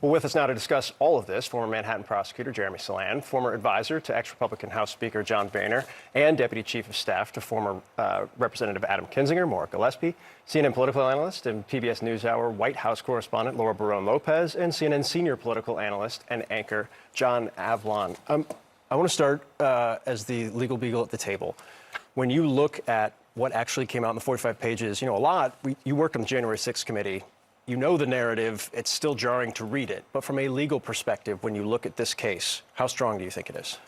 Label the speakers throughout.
Speaker 1: Well, with us now to discuss all of this, former Manhattan prosecutor Jeremy Salan, former advisor to ex-Republican House Speaker John Boehner, and Deputy Chief of Staff to former Representative Adam Kinzinger, Maura Gillespie, CNN political analyst and PBS NewsHour White House correspondent Laura Barone-Lopez, and CNN senior political analyst and anchor John Avlon. I want to start as the legal beagle at the table. When you look at what actually came out in the 45 pages, you worked on the January 6th committee. You know the narrative, it's still jarring to read it. But from a legal perspective, when you look at this case, how strong do you think it is?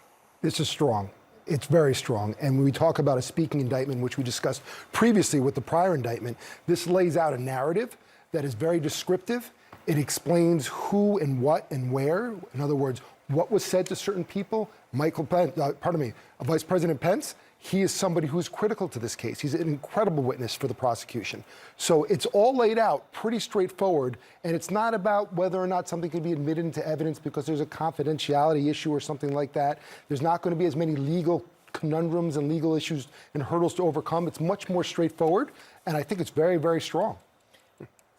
Speaker 2: This is strong. It's very strong. And when we talk about a speaking indictment, which we discussed previously with the prior indictment, this lays out a narrative that is very descriptive. It explains who and what and where. In other words, what was said to certain people. Vice President Pence, he is somebody who's critical to this case. He's an incredible witness for the prosecution. So it's all laid out pretty straightforward, and it's not about whether or not something can be admitted into evidence because there's a confidentiality issue or something like that. There's not going to be as many legal conundrums and legal issues and hurdles to overcome. It's much more straightforward, and I think it's very, very strong.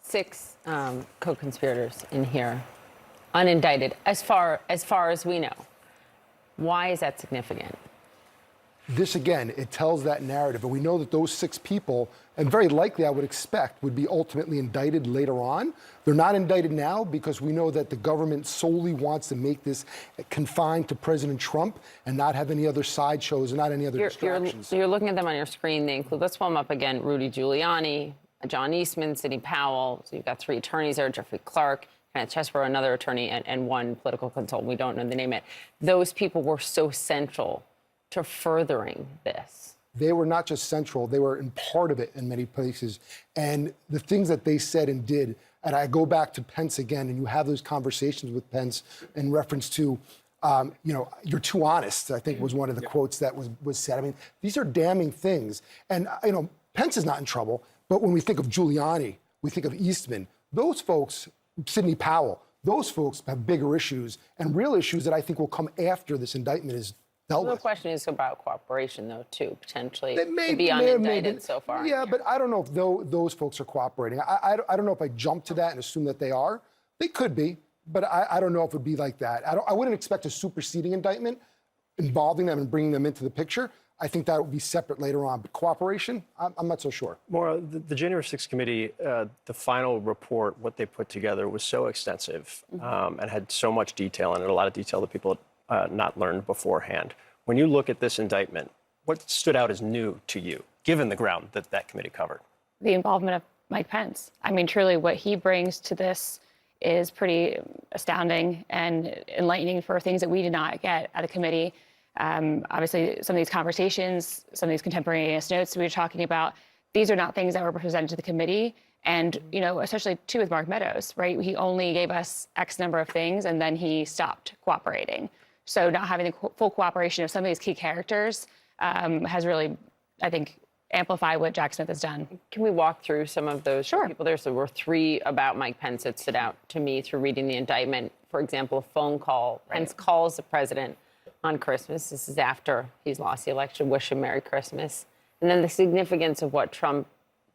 Speaker 3: 6 co-conspirators in here, unindicted, as far as we know. Why is that significant?
Speaker 2: This, again, it tells that narrative. And we know that those 6 people, and very likely I would expect, would be ultimately indicted later on. They're not indicted now because we know that the government solely wants to make this confined to President Trump and not have any other sideshows and not any other distractions.
Speaker 3: You're looking at them on your screen. They include, let's pull them up again, Rudy Giuliani, John Eastman, Sidney Powell. So you've got 3 attorneys there, Jeffrey Clark, Kenneth Chesebro, another attorney, and 1 political consultant. We don't know the name yet. Those people were so central to furthering this.
Speaker 2: They were not just central, they were in part of it in many places. And the things that they said and did, and I go back to Pence again, and you have those conversations with Pence in reference to, you're too honest, I think was one of the quotes that was said. I mean, these are damning things. And, Pence is not in trouble, but when we think of Giuliani, we think of Eastman, those folks, Sidney Powell, those folks have bigger issues and real issues that I think will come after this indictment is dealt with.
Speaker 3: The question is about cooperation, though, too, potentially,
Speaker 2: to
Speaker 3: be unindicted so far.
Speaker 2: Yeah, but I don't know if those folks are cooperating. I don't know if I jump to that and assume that they are. They could be, but I don't know if it would be like that. I wouldn't expect a superseding indictment involving them and bringing them into the picture. I think that would be separate later on. But cooperation, I'm not so sure.
Speaker 1: Maura, the January 6th committee, the final report, what they put together was so extensive and had so much detail in it, a lot of detail that people had not learned beforehand. When you look at this indictment, what stood out as new to you, given the ground that committee covered?
Speaker 4: The involvement of Mike Pence. I mean, truly, what he brings to this is pretty astounding and enlightening for things that we did not get at the committee. Obviously, some of these conversations, some of these contemporaneous notes we were talking about, these are not things that were presented to the committee. And, especially, too, with Mark Meadows, right? He only gave us X number of things, and then he stopped cooperating. So not having the full cooperation of some of these key characters has really, I think, amplified what Jack Smith has done.
Speaker 3: Can we walk through some of those
Speaker 4: Sure.
Speaker 3: people there? So there were 3 about Mike Pence that stood out to me through reading the indictment. For example, a phone call. Right. Pence calls the president on Christmas. This is after he's lost the election. Wish him Merry Christmas. And then the significance of what Trump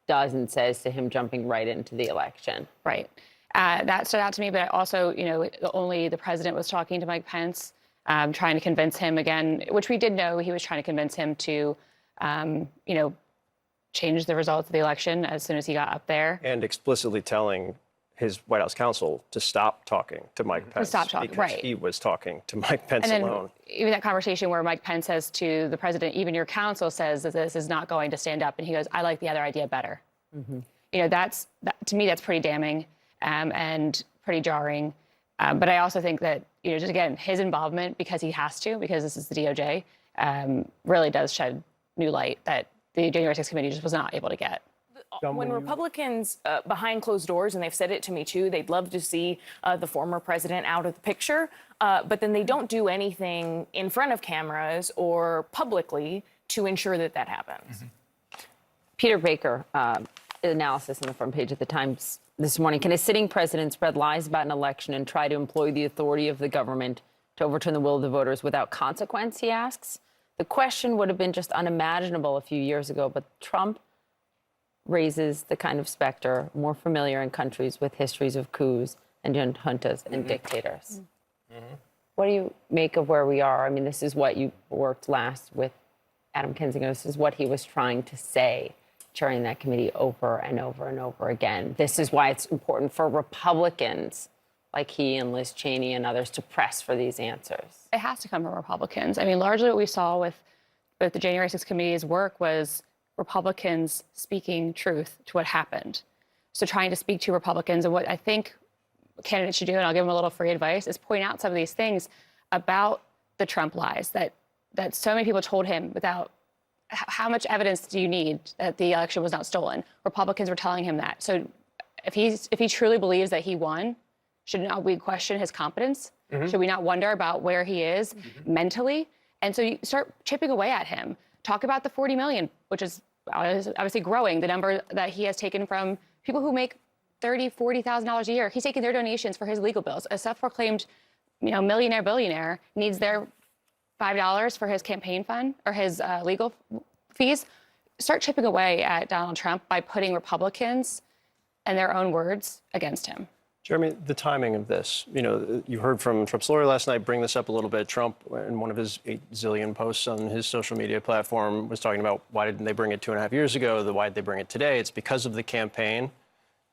Speaker 3: does and says to him jumping right into the election.
Speaker 4: Right. That stood out to me, but also, only the president was talking to Mike Pence, trying to convince him again, which we did know he was trying to convince him to, change the results of the election as soon as he got up there.
Speaker 1: And explicitly telling his White House counsel to stop talking to Mike Pence.
Speaker 4: Stop talking,
Speaker 1: because
Speaker 4: right.
Speaker 1: he was talking to Mike Pence
Speaker 4: and then
Speaker 1: alone.
Speaker 4: Even that conversation where Mike Pence says to the president, even your counsel says that this is not going to stand up. And he goes, I like the other idea better. To me, that's pretty damning and pretty jarring. But I also think that, just again, his involvement, because he has to, because this is the DOJ, really does shed new light that the January 6th committee just was not able to get.
Speaker 5: When Republicans behind closed doors, and they've said it to me too, they'd love to see the former president out of the picture, but then they don't do anything in front of cameras or publicly to ensure that that happens.
Speaker 3: Peter Baker, analysis on the front page of the Times this morning. Can a sitting president spread lies about an election and try to employ the authority of the government to overturn the will of the voters without consequence, he asks? The question would have been just unimaginable a few years ago, but Trump raises the kind of specter more familiar in countries with histories of coups and juntas and dictators. What do you make of where we are? I mean, this is what you worked last with Adam Kinzinger. This is what he was trying to say during that committee over and over and over again. This is why it's important for Republicans like he and Liz Cheney and others to press for these answers.
Speaker 4: It has to come from Republicans. I mean, largely what we saw with the January 6th committee's work was Republicans speaking truth to what happened. So trying to speak to Republicans, and what I think candidates should do, and I'll give them a little free advice, is point out some of these things about the Trump lies that so many people told him without. How much evidence do you need that the election was not stolen? Republicans were telling him that. So if he truly believes that he won, should not we question his competence? Should we not wonder about where he is mentally? And so you start chipping away at him. Talk about the 40 million, which is obviously growing, the number that he has taken from people who make $30,000, $40,000 a year. He's taking their donations for his legal bills. A self-proclaimed, millionaire, billionaire needs their $5 for his campaign fund or his legal fees. Start chipping away at Donald Trump by putting Republicans and their own words against him.
Speaker 1: Jeremy, the timing of this, you heard from Trump's lawyer last night bring this up a little bit. Trump, in one of his 8 zillion posts on his social media platform, was talking about why didn't they bring it 2.5 years ago? Why did they bring it today? It's because of the campaign.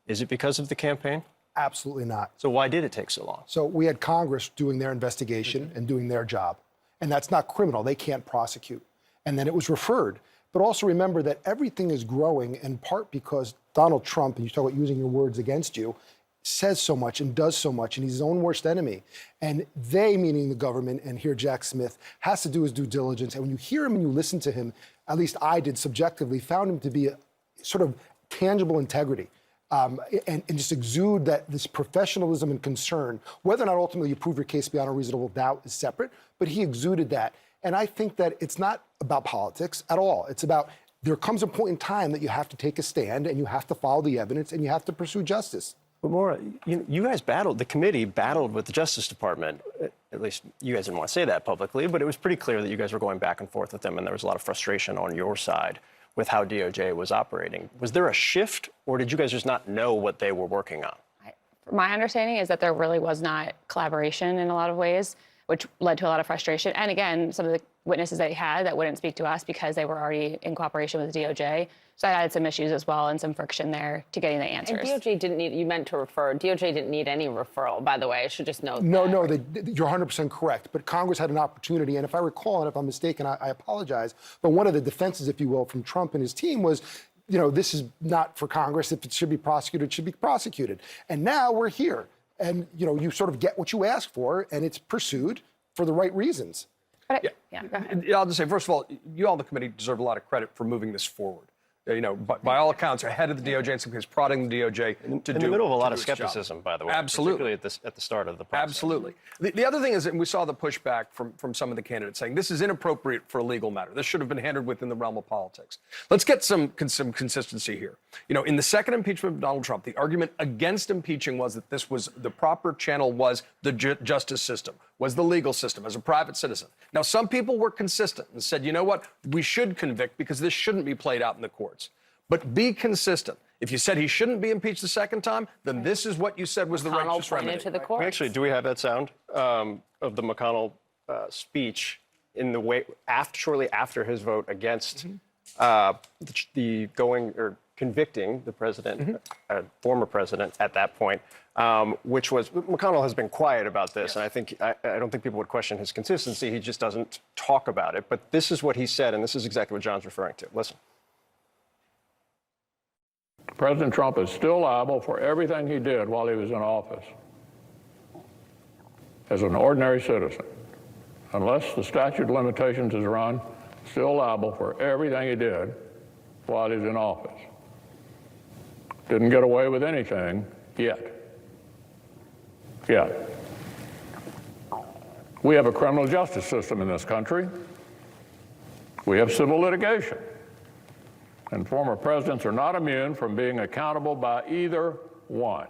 Speaker 1: Is it because of the campaign?
Speaker 2: Absolutely not.
Speaker 1: So why did it take so long?
Speaker 2: So we had Congress doing their investigation and doing their job. And that's not criminal. They can't prosecute. And then it was referred. But also remember that everything is growing in part because Donald Trump, and you talk about using your words against you, says so much and does so much, and he's his own worst enemy. And they, meaning the government, and here Jack Smith, has to do his due diligence. And when you hear him and you listen to him, at least I did subjectively, found him to be a sort of tangible integrity. And just exude that this professionalism and concern. Whether or not ultimately you prove your case beyond a reasonable doubt is separate, but he exuded that. And I think that it's not about politics at all. It's about there comes a point in time that you have to take a stand and you have to follow the evidence and you have to pursue justice.
Speaker 1: But Maura, you guys battled, the committee battled with the Justice Department. At least you guys didn't want to say that publicly, but it was pretty clear that you guys were going back and forth with them, and there was a lot of frustration on your side with how DOJ was operating. Was there a shift, or did you guys just not know what they were working on?
Speaker 4: My understanding is that there really was not collaboration in a lot of ways, which led to a lot of frustration. And again, some of the witnesses they had that wouldn't speak to us because they were already in cooperation with DOJ. So I had some issues as well and some friction there to getting the answers.
Speaker 3: And DOJ didn't need, you meant to refer, DOJ didn't need any referral, by the way. I should just note
Speaker 2: No,
Speaker 3: that.
Speaker 2: you're 100% correct. But Congress had an opportunity, and if I recall, and if I'm mistaken, I apologize, but one of the defenses, if you will, from Trump and his team was, this is not for Congress. If it should be prosecuted, it should be prosecuted. And now we're here. And, you sort of get what you ask for, and it's pursued for the right reasons.
Speaker 4: Go ahead.
Speaker 6: I'll just say, first of all, you all in the committee deserve a lot of credit for moving this forward. By all accounts, ahead of the DOJ, in some cases, prodding the DOJ to do.
Speaker 1: In the middle of a lot of
Speaker 6: its job.
Speaker 1: skepticism, by the way.
Speaker 6: Absolutely.
Speaker 1: Particularly at the start of the process.
Speaker 6: Absolutely. The other thing is that we saw the pushback from some of the candidates saying this is inappropriate for a legal matter. This should have been handled within the realm of politics. Let's get some consistency here. In the second impeachment of Donald Trump, the argument against impeaching was that this was the proper channel was the justice system, was the legal system as a private citizen. Now, some people were consistent and said, you know what, we should convict because this shouldn't be played out in the courts. But be consistent. If you said he shouldn't be impeached the second time, then this is what you said was the righteous remedy.
Speaker 3: To the courts.
Speaker 1: Do we have that sound of the McConnell speech in the way shortly after his vote against the convicting the president, former president at that point, which was McConnell has been quiet about this, and I don't think people would question his consistency. He just doesn't talk about it. But this is what he said, and this is exactly what John's referring to. Listen.
Speaker 7: President Trump is still liable for everything he did while he was in office as an ordinary citizen. Unless the statute of limitations is run, still liable for everything he did while he was in office. Didn't get away with anything yet. We have a criminal justice system in this country. We have civil litigation. And former presidents are not immune from being accountable by either one.